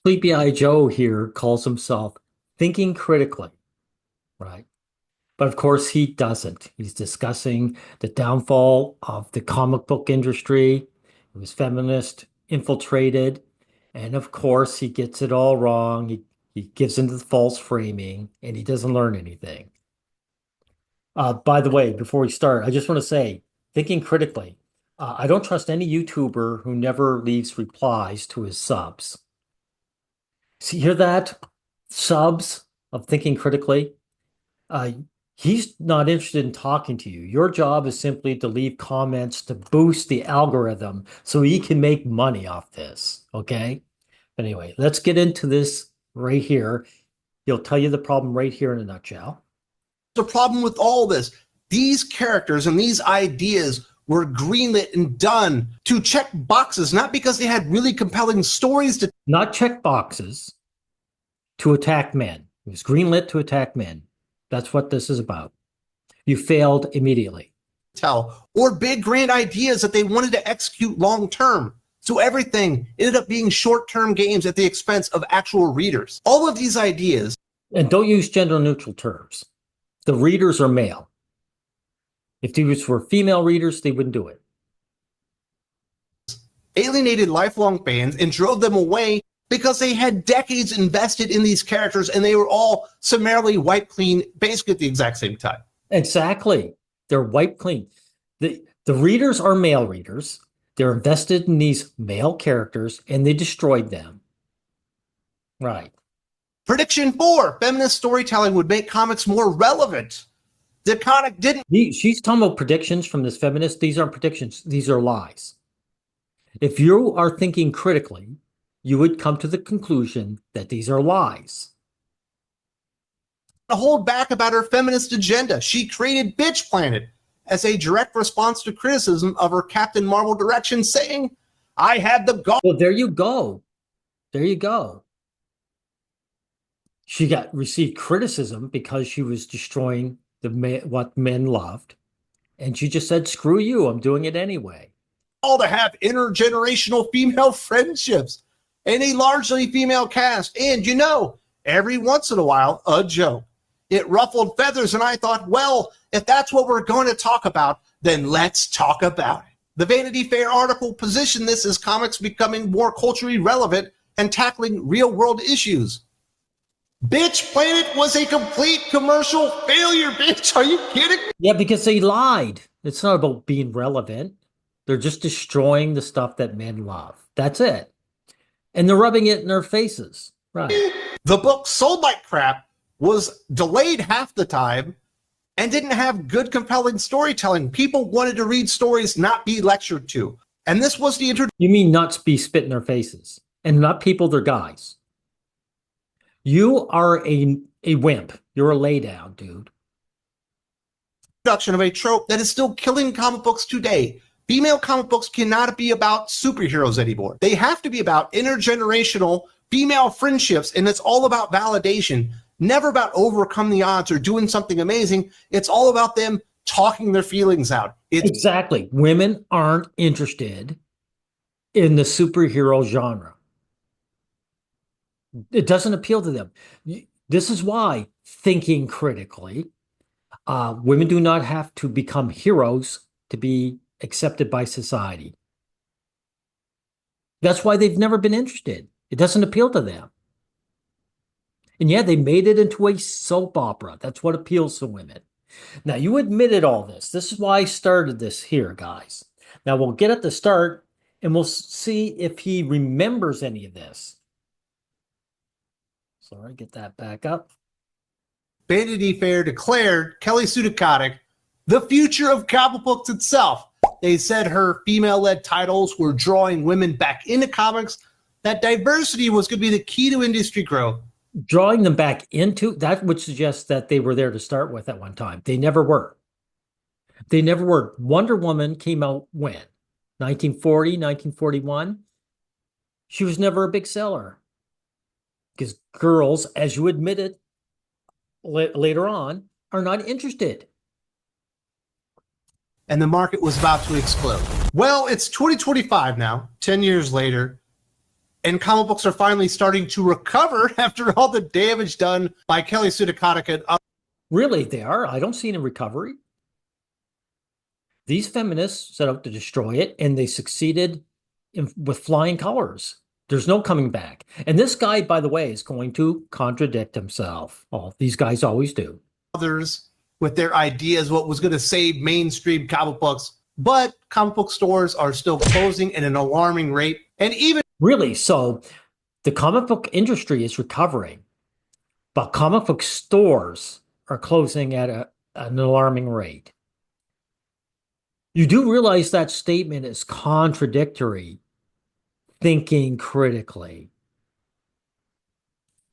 Sleepy Eye Joe here calls himself thinking critically, right? But of course, he doesn't. He's discussing the downfall of the comic book industry. It was feminist, infiltrated, and of course, he gets it all wrong. He gives into the false framing, and he doesn't learn anything. By the way, before we start, I just want to say, thinking critically, I don't trust any YouTuber who never leaves replies to his subs. See, hear that? Subs of thinking critically. Uh, he's not interested in talking to you. Your job is simply to leave comments to boost the algorithm so he can make money off this. Okay. But anyway, let's get into this right here. He'll tell you the problem right here in a nutshell. The problem with all this, these characters and these ideas were greenlit and done to check boxes, not because they had really compelling stories to Not check boxes to attack men. It was greenlit to attack men. That's what this is about. You failed immediately. tell, or big grand ideas that they wanted to execute long term. So everything ended up being short-term games at the expense of actual readers. All of these ideas. And don't use gender neutral terms. The readers are male. If these were female readers, they wouldn't do it. Alienated lifelong fans and drove them away because they had decades invested in these characters and they were all summarily wiped clean basically at the exact same time. Exactly. They're wiped clean. The readers are male readers. They're invested in these male characters and they destroyed them. Right. Prediction 4, feminist storytelling would make comics more relevant. The comic didn't. She's talking about predictions from this feminist. These aren't predictions. These are lies. If you are thinking critically, you would come to the conclusion that these are lies. Hold back about her feminist agenda. She created Bitch Planet as a direct response to criticism of her Captain Marvel direction, saying, I had the gall. Well, there you go. There you go. She received criticism because she was destroying what men loved. And she just said, screw you, I'm doing it anyway. All to have intergenerational female friendships and a largely female cast. And, you know, every once in a while, a joke. It ruffled feathers, and I thought, well, if that's what we're going to talk about, then let's talk about it. The Vanity Fair article positioned this as comics becoming more culturally relevant and tackling real-world issues. Bitch Planet was a complete commercial failure, bitch. Are you kidding me? Yeah, because they lied. It's not about being relevant. They're just destroying the stuff that men love. That's it. And they're rubbing it in their faces. Right. The book sold like crap, was delayed half the time, and didn't have good, compelling storytelling. People wanted to read stories, not be lectured to. And this was the introduction. You mean not be spit in their faces. And not people, they're guys. You are a wimp. You're a laydown, dude. Introduction of a trope that is still killing comic books today. Female comic books cannot be about superheroes anymore. They have to be about intergenerational female friendships, and it's all about validation. Never about overcome the odds or doing something amazing. It's all about them talking their feelings out. Exactly. Women aren't interested in the superhero genre. It doesn't appeal to them. This is why thinking critically, women do not have to become heroes to be accepted by society. That's why they've never been interested. It doesn't appeal to them. And yeah, they made it into a soap opera. That's what appeals to women. Now, you admitted all this. This is why I started this here, guys. Now, we'll get at the start, and we'll see if he remembers any of this. Sorry, get that back up. Vanity Fair declared Kelly Sue DeConnick the future of comic books itself. They said her female-led titles were drawing women back into comics, that diversity was going to be the key to industry growth. Drawing them back into, that would suggest that they were there to start with at one time. They never were. They never were. Wonder Woman came out when? 1940, 1941? She was never a big seller. Because girls, as you admitted later on, are not interested. And the market was about to explode. Well, it's 2025 now, 10 years later. and comic books are finally starting to recover after all the damage done by Kelly Sue DeConnick and others. Really, they are. I don't see any recovery. These feminists set out to destroy it, and they succeeded with flying colors. There's no coming back. And this guy, by the way, is going to contradict himself. Oh, these guys always do. With their ideas, what was going to save mainstream comic books. But comic book stores are still closing at an alarming rate. And even really, so the comic book industry is recovering, but comic book stores are closing at an alarming rate. You do realize that statement is contradictory, thinking critically.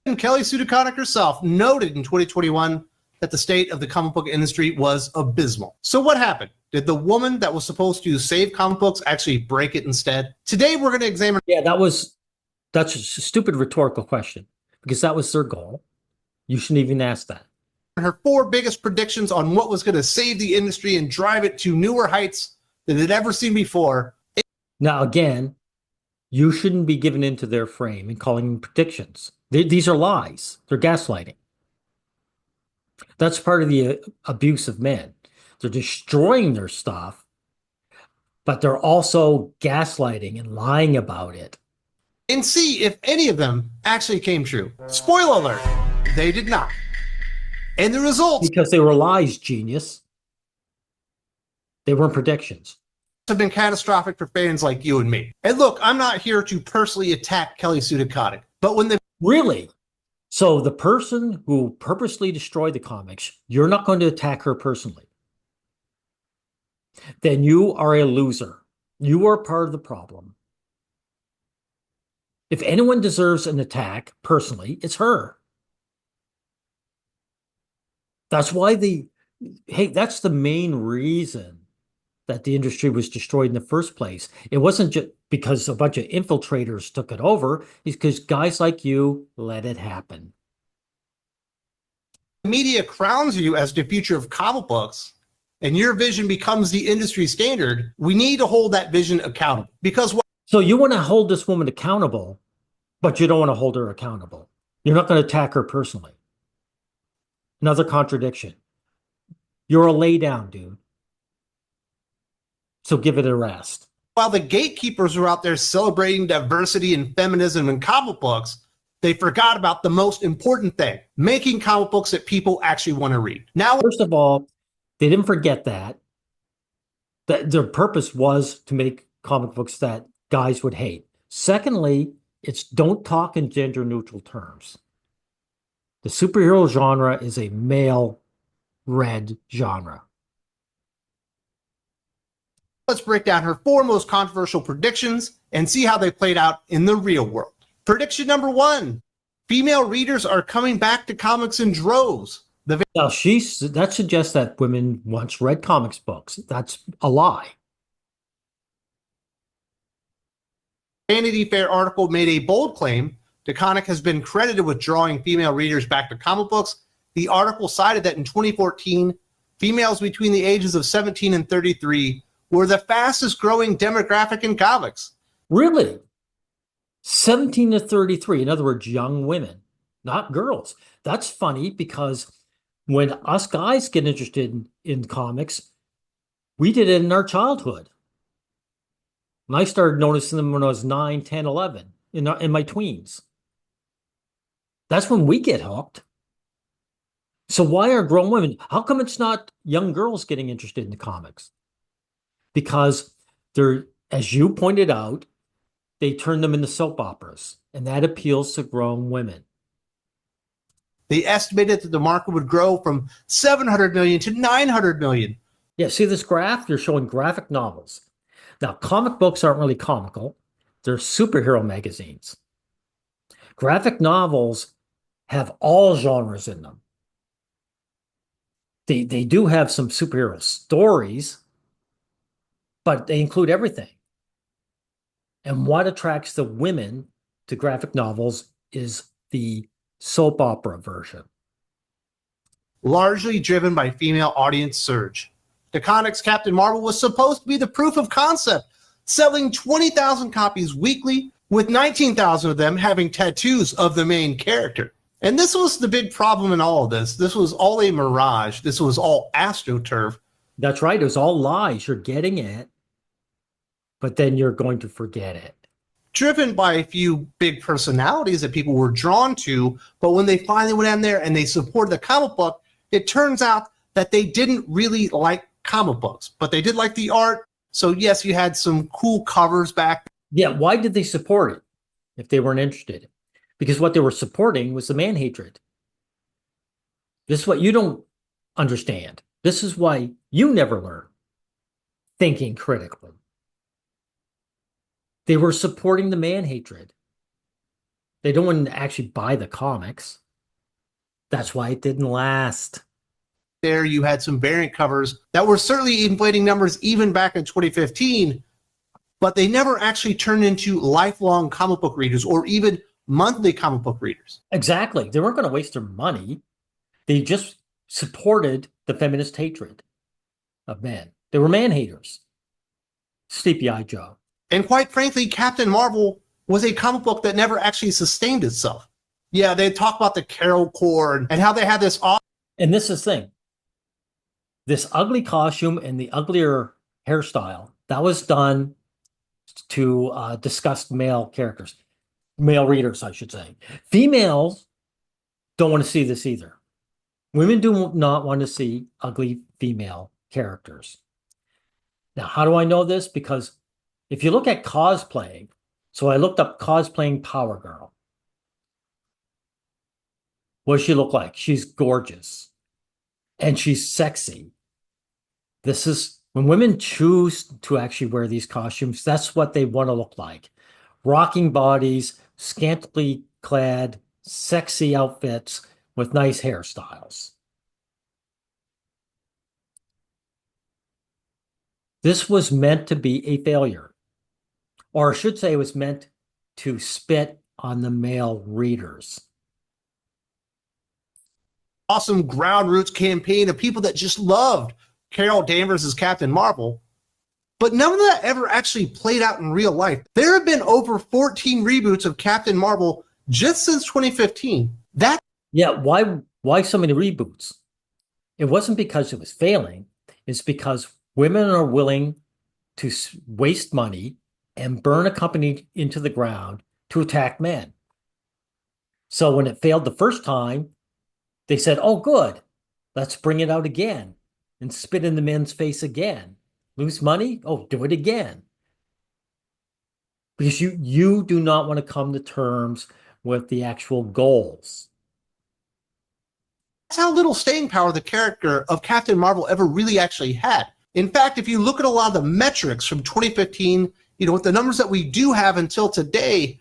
And Kelly Sue DeConnick herself noted in 2021 that the state of the comic book industry was abysmal. So what happened? Did the woman that was supposed to save comic books actually break it instead? Today we're going to examine. Yeah, that's a stupid rhetorical question, because that was their goal. You shouldn't even ask that. Her 4 biggest predictions on what was going to save the industry and drive it to newer heights than it had ever seen before. Now, again, you shouldn't be given into their frame and calling them predictions. These are lies. They're gaslighting. That's part of the abuse of men. They're destroying their stuff, but they're also gaslighting and lying about it. And see if any of them actually came true. Spoiler alert, they did not. And the results, because they were lies, genius. They weren't predictions. Have been catastrophic for fans like you and me. And look, I'm not here to personally attack Kelly Sue DeConnick, but when the Really? So the person who purposely destroyed the comics, you're not going to attack her personally. Then you are a loser. You are part of the problem. If anyone deserves an attack personally, it's her. That's why that's the main reason that the industry was destroyed in the first place. It wasn't just because a bunch of infiltrators took it over. It's because guys like you let it happen. media crowns you as the future of comic books and your vision becomes the industry standard, we need to hold that vision accountable. Because so you want to hold this woman accountable, but you don't want to hold her accountable. You're not going to attack her personally. Another contradiction. You're a lay down, dude. So give it a rest. While the gatekeepers were out there celebrating diversity and feminism in comic books, they forgot about the most important thing, making comic books that people actually want to read. Now, first of all, they didn't forget that their purpose was to make comic books that guys would hate. Secondly, it's don't talk in gender neutral terms. The superhero genre is a male-read genre. Let's break down her 4 most controversial predictions and see how they played out in the real world. Prediction number 1, female readers are coming back to comics in droves. Now, that suggests that women once read comics books. That's a lie. Vanity Fair article made a bold claim. DeConnick has been credited with drawing female readers back to comic books. The article cited that in 2014, females between the ages of 17 and 33 were the fastest growing demographic in comics. Really? 17 to 33, in other words, young women, not girls. That's funny because when us guys get interested in comics, we did it in our childhood. And I started noticing them when I was 9, 10, 11, in my tweens. That's when we get hooked. So why are grown women? How come it's not young girls getting interested in the comics? Because they're, as you pointed out, they turn them into soap operas, and that appeals to grown women. They estimated that the market would grow from 700 million to 900 million. Yeah, see this graph? You're showing graphic novels. Now, comic books aren't really comical. They're superhero magazines. Graphic novels have all genres in them. They do have some superhero stories, but they include everything. And what attracts the women to graphic novels is the soap opera version. Largely driven by female audience surge. DeConnick's Captain Marvel was supposed to be the proof of concept, selling 20,000 copies weekly, with 19,000 of them having tattoos of the main character. And this was the big problem in all of this. This was all a mirage. This was all astroturf. That's right. It was all lies. You're getting it, but then you're going to forget it. Driven by a few big personalities that people were drawn to, but when they finally went in there and they supported the comic book, it turns out that they didn't really like comic books, but they did like the art. So yes, you had some cool covers back. Yeah, why did they support it if they weren't interested? Because what they were supporting was the man hatred. This is what you don't understand. This is why you never learn thinking critically. They were supporting the man hatred. They don't want to actually buy the comics. That's why it didn't last. There you had some variant covers that were certainly inflating numbers even back in 2015, but they never actually turned into lifelong comic book readers or even monthly comic book readers. Exactly. They weren't going to waste their money. They just supported the feminist hatred of men. They were man haters. Sleepy-eyed Joe. And quite frankly, Captain Marvel was a comic book that never actually sustained itself. Yeah, they talk about the Carol Corps and how they had this awesome. And this is the thing. This ugly costume and the uglier hairstyle, that was done to disgust male characters. Male readers, I should say. Females don't want to see this either. Women do not want to see ugly female characters. Now, how do I know this? Because if you look at cosplaying, so I looked up cosplaying Power Girl. What does she look like? She's gorgeous and she's sexy. This is when women choose to actually wear these costumes, that's what they want to look like. Rocking bodies, scantily clad, sexy outfits with nice hairstyles. This was meant to be a failure. Or I should say it was meant to spit on the male readers. Awesome ground roots campaign of people that just loved Carol Danvers as Captain Marvel. But none of that ever actually played out in real life. There have been over 14 reboots of Captain Marvel just since 2015. Yeah, why so many reboots? It wasn't because it was failing. It's because women are willing to waste money and burn a company into the ground to attack men. So when it failed the first time, they said, oh, good, let's bring it out again and spit in the men's face again. Lose money? Oh, do it again. Because you do not want to come to terms with the actual goals. That's how little staying power the character of Captain Marvel ever really actually had. In fact, if you look at a lot of the metrics from 2015, with the numbers that we do have until today,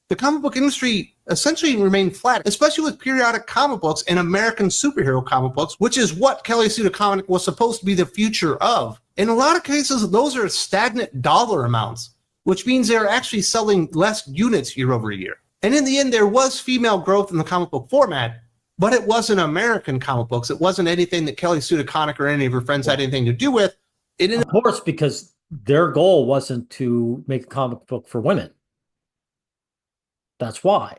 the comic book industry essentially remained flat, especially with periodic comic books and American superhero comic books, which is what Kelly Sue Comic was supposed to be the future of. In a lot of cases, those are stagnant dollar amounts, which means they're actually selling less units year over year. And in the end, there was female growth in the comic book format, but it wasn't American comic books. It wasn't anything that Kelly Sue or any of her friends had anything to do with. Of course, because their goal wasn't to make a comic book for women. That's why.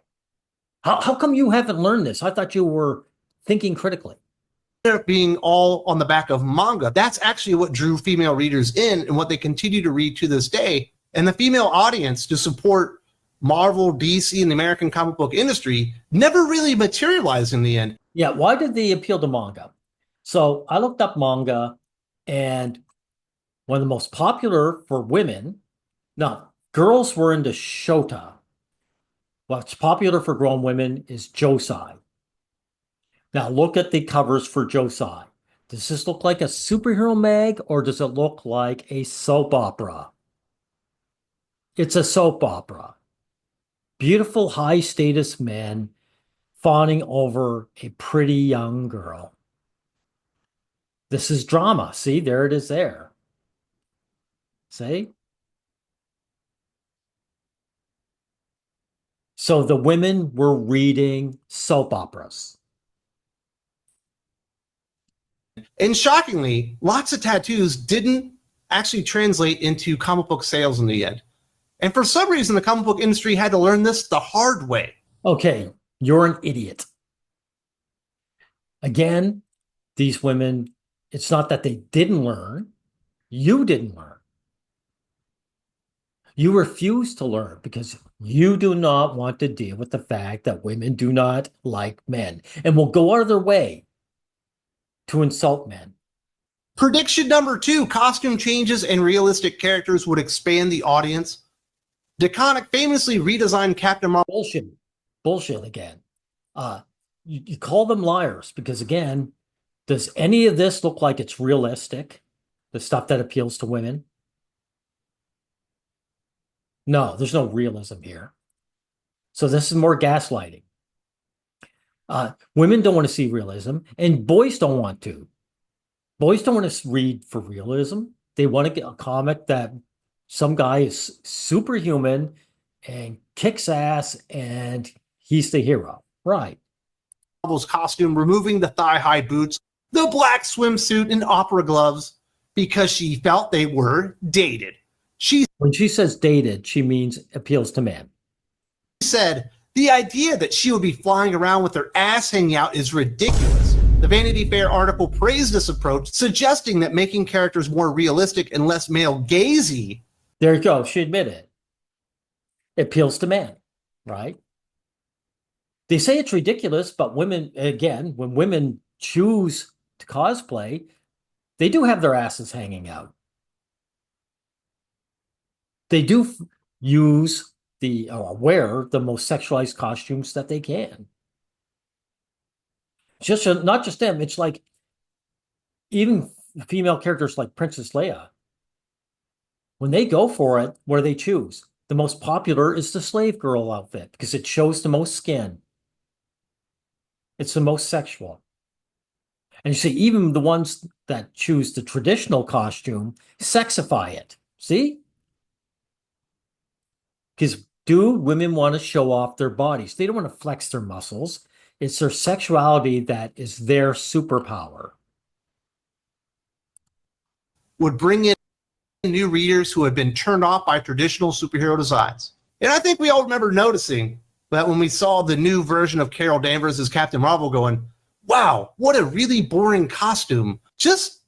How come you haven't learned this? I thought you were thinking critically. Being all on the back of manga. That's actually what drew female readers in and what they continue to read to this day. And the female audience to support Marvel, DC, and the American comic book industry never really materialized in the end. Yeah, why did they appeal to manga? So I looked up manga, and one of the most popular for women, now girls were into Shota. What's popular for grown women is Josei. Now look at the covers for Josei. Does this look like a superhero mag or does it look like a soap opera? It's a soap opera. Beautiful high status men fawning over a pretty young girl. This is drama. See, there it is there. See? So the women were reading soap operas. And shockingly, lots of tattoos didn't actually translate into comic book sales in the end. And for some reason, the comic book industry had to learn this the hard way. Okay, you're an idiot. Again, these women, it's not that they didn't learn, you didn't learn. You refuse to learn because you do not want to deal with the fact that women do not like men and will go out of their way to insult men. Prediction number 2, costume changes and realistic characters would expand the audience. DeConnick famously redesigned Captain Marvel. Bullshit. Bullshit again. You call them liars because, again, does any of this look like it's realistic? The stuff that appeals to women? No, there's no realism here. So this is more gaslighting. Women don't want to see realism, and boys don't want to. Boys don't want to read for realism. They want to get a comic that some guy is superhuman and kicks ass and he's the hero. Right. Marvel's costume, removing the thigh-high boots, the black swimsuit, and opera gloves because she felt they were dated. When she says dated, she means appeals to men. Said the idea that she would be flying around with her ass hanging out is ridiculous. The Vanity Fair article praised this approach, suggesting that making characters more realistic and less male-gazy. There you go. She admitted it. It appeals to men, right? They say it's ridiculous, but women, again, when women choose to cosplay, they do have their asses hanging out. They do use wear the most sexualized costumes that they can. Just not just them. It's like even female characters like Princess Leia. When they go for it, what do they choose? The most popular is the slave girl outfit because it shows the most skin. It's the most sexual. And you see, even the ones that choose the traditional costume sexify it. See? Because women want to show off their bodies. They don't want to flex their muscles. It's their sexuality that is their superpower. Would bring in new readers who had been turned off by traditional superhero designs. And I think we all remember noticing that when we saw the new version of Carol Danvers as Captain Marvel going, wow, what a really boring costume. It's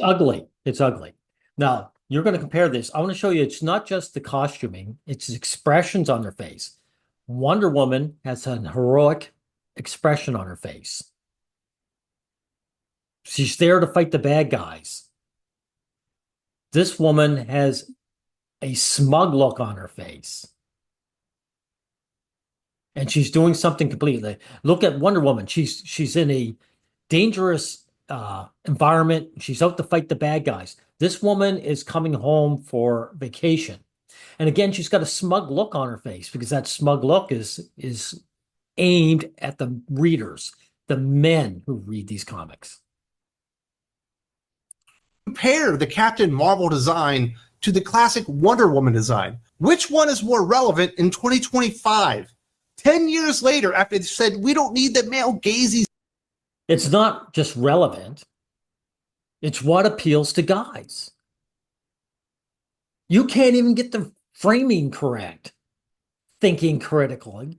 ugly. It's ugly. Now, you're going to compare this. I want to show you it's not just the costuming, it's expressions on their face. Wonder Woman has an heroic expression on her face. She's there to fight the bad guys. This woman has a smug look on her face. And she's doing something completely. Look at Wonder Woman. She's in a dangerous environment. She's out to fight the bad guys. This woman is coming home for vacation. And again, she's got a smug look on her face because that smug look is aimed at the readers, the men who read these comics. Compare the Captain Marvel design to the classic Wonder Woman design. Which one is more relevant in 2025? 10 years later, after they said, we don't need the male gazy. It's not just relevant. It's what appeals to guys. You can't even get the framing correct. Thinking critically.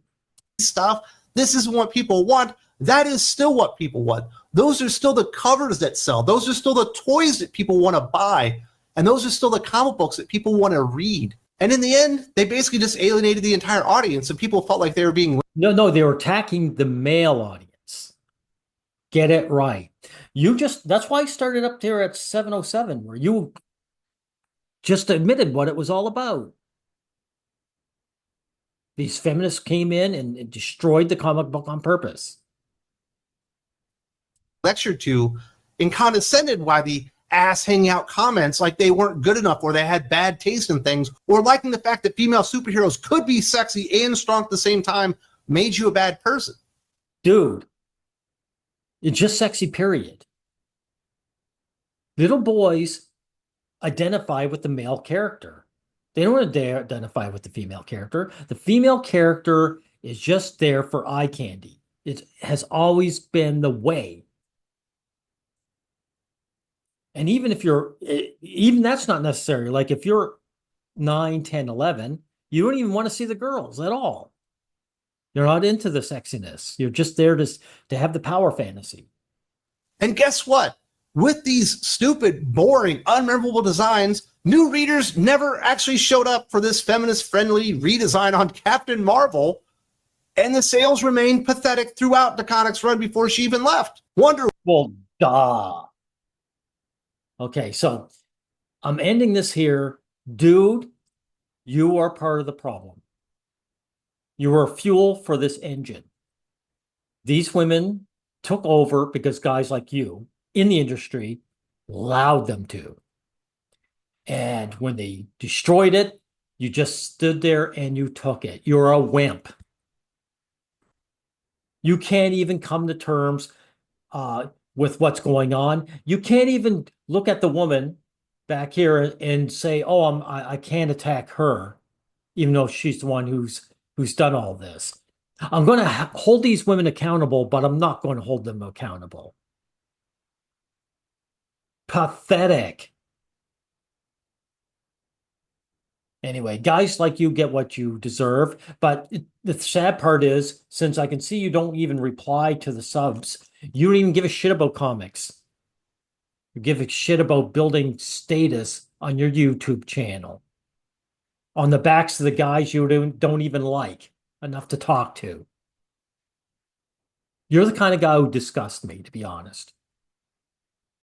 Stuff. This is what people want. That is still what people want. Those are still the covers that sell. Those are still the toys that people want to buy. And those are still the comic books that people want to read. And in the end, they basically just alienated the entire audience and people felt like they were being... No, they were attacking the male audience. Get it right. That's why I started up there at 707, where you just admitted what it was all about. These feminists came in and destroyed the comic book on purpose. Lecture to and condescended by the ass hanging out comments like they weren't good enough or they had bad taste in things, or liking the fact that female superheroes could be sexy and strong at the same time made you a bad person. Dude, it's just sexy, period. Little boys identify with the male character. They don't identify with the female character. The female character is just there for eye candy. It has always been the way. And even if even that's not necessary. Like if you're 9, 10, 11, You don't even want to see the girls at all. You're not into the sexiness. You're just there to have the power fantasy. And guess what? With these stupid, boring, unmemorable designs, new readers never actually showed up for this feminist-friendly redesign on Captain Marvel, and the sales remained pathetic throughout the comics run before she even left. Well, duh. Okay, so I'm ending this here. Dude, you are part of the problem. You are fuel for this engine. These women took over because guys like you in the industry allowed them to. And when they destroyed it, you just stood there and you took it. You're a wimp. You can't even come to terms with what's going on. You can't even look at the woman back here and say, "Oh, I can't attack her," even though she's the one who's done all this. I'm going to hold these women accountable, but I'm not going to hold them accountable. Pathetic. Anyway, guys like you get what you deserve, but the sad part is, since I can see you don't even reply to the subs, you don't even give a shit about comics. You give a shit about building status on your YouTube channel, on the backs of the guys you don't even like enough to talk to. You're the kind of guy who disgusts me, to be honest.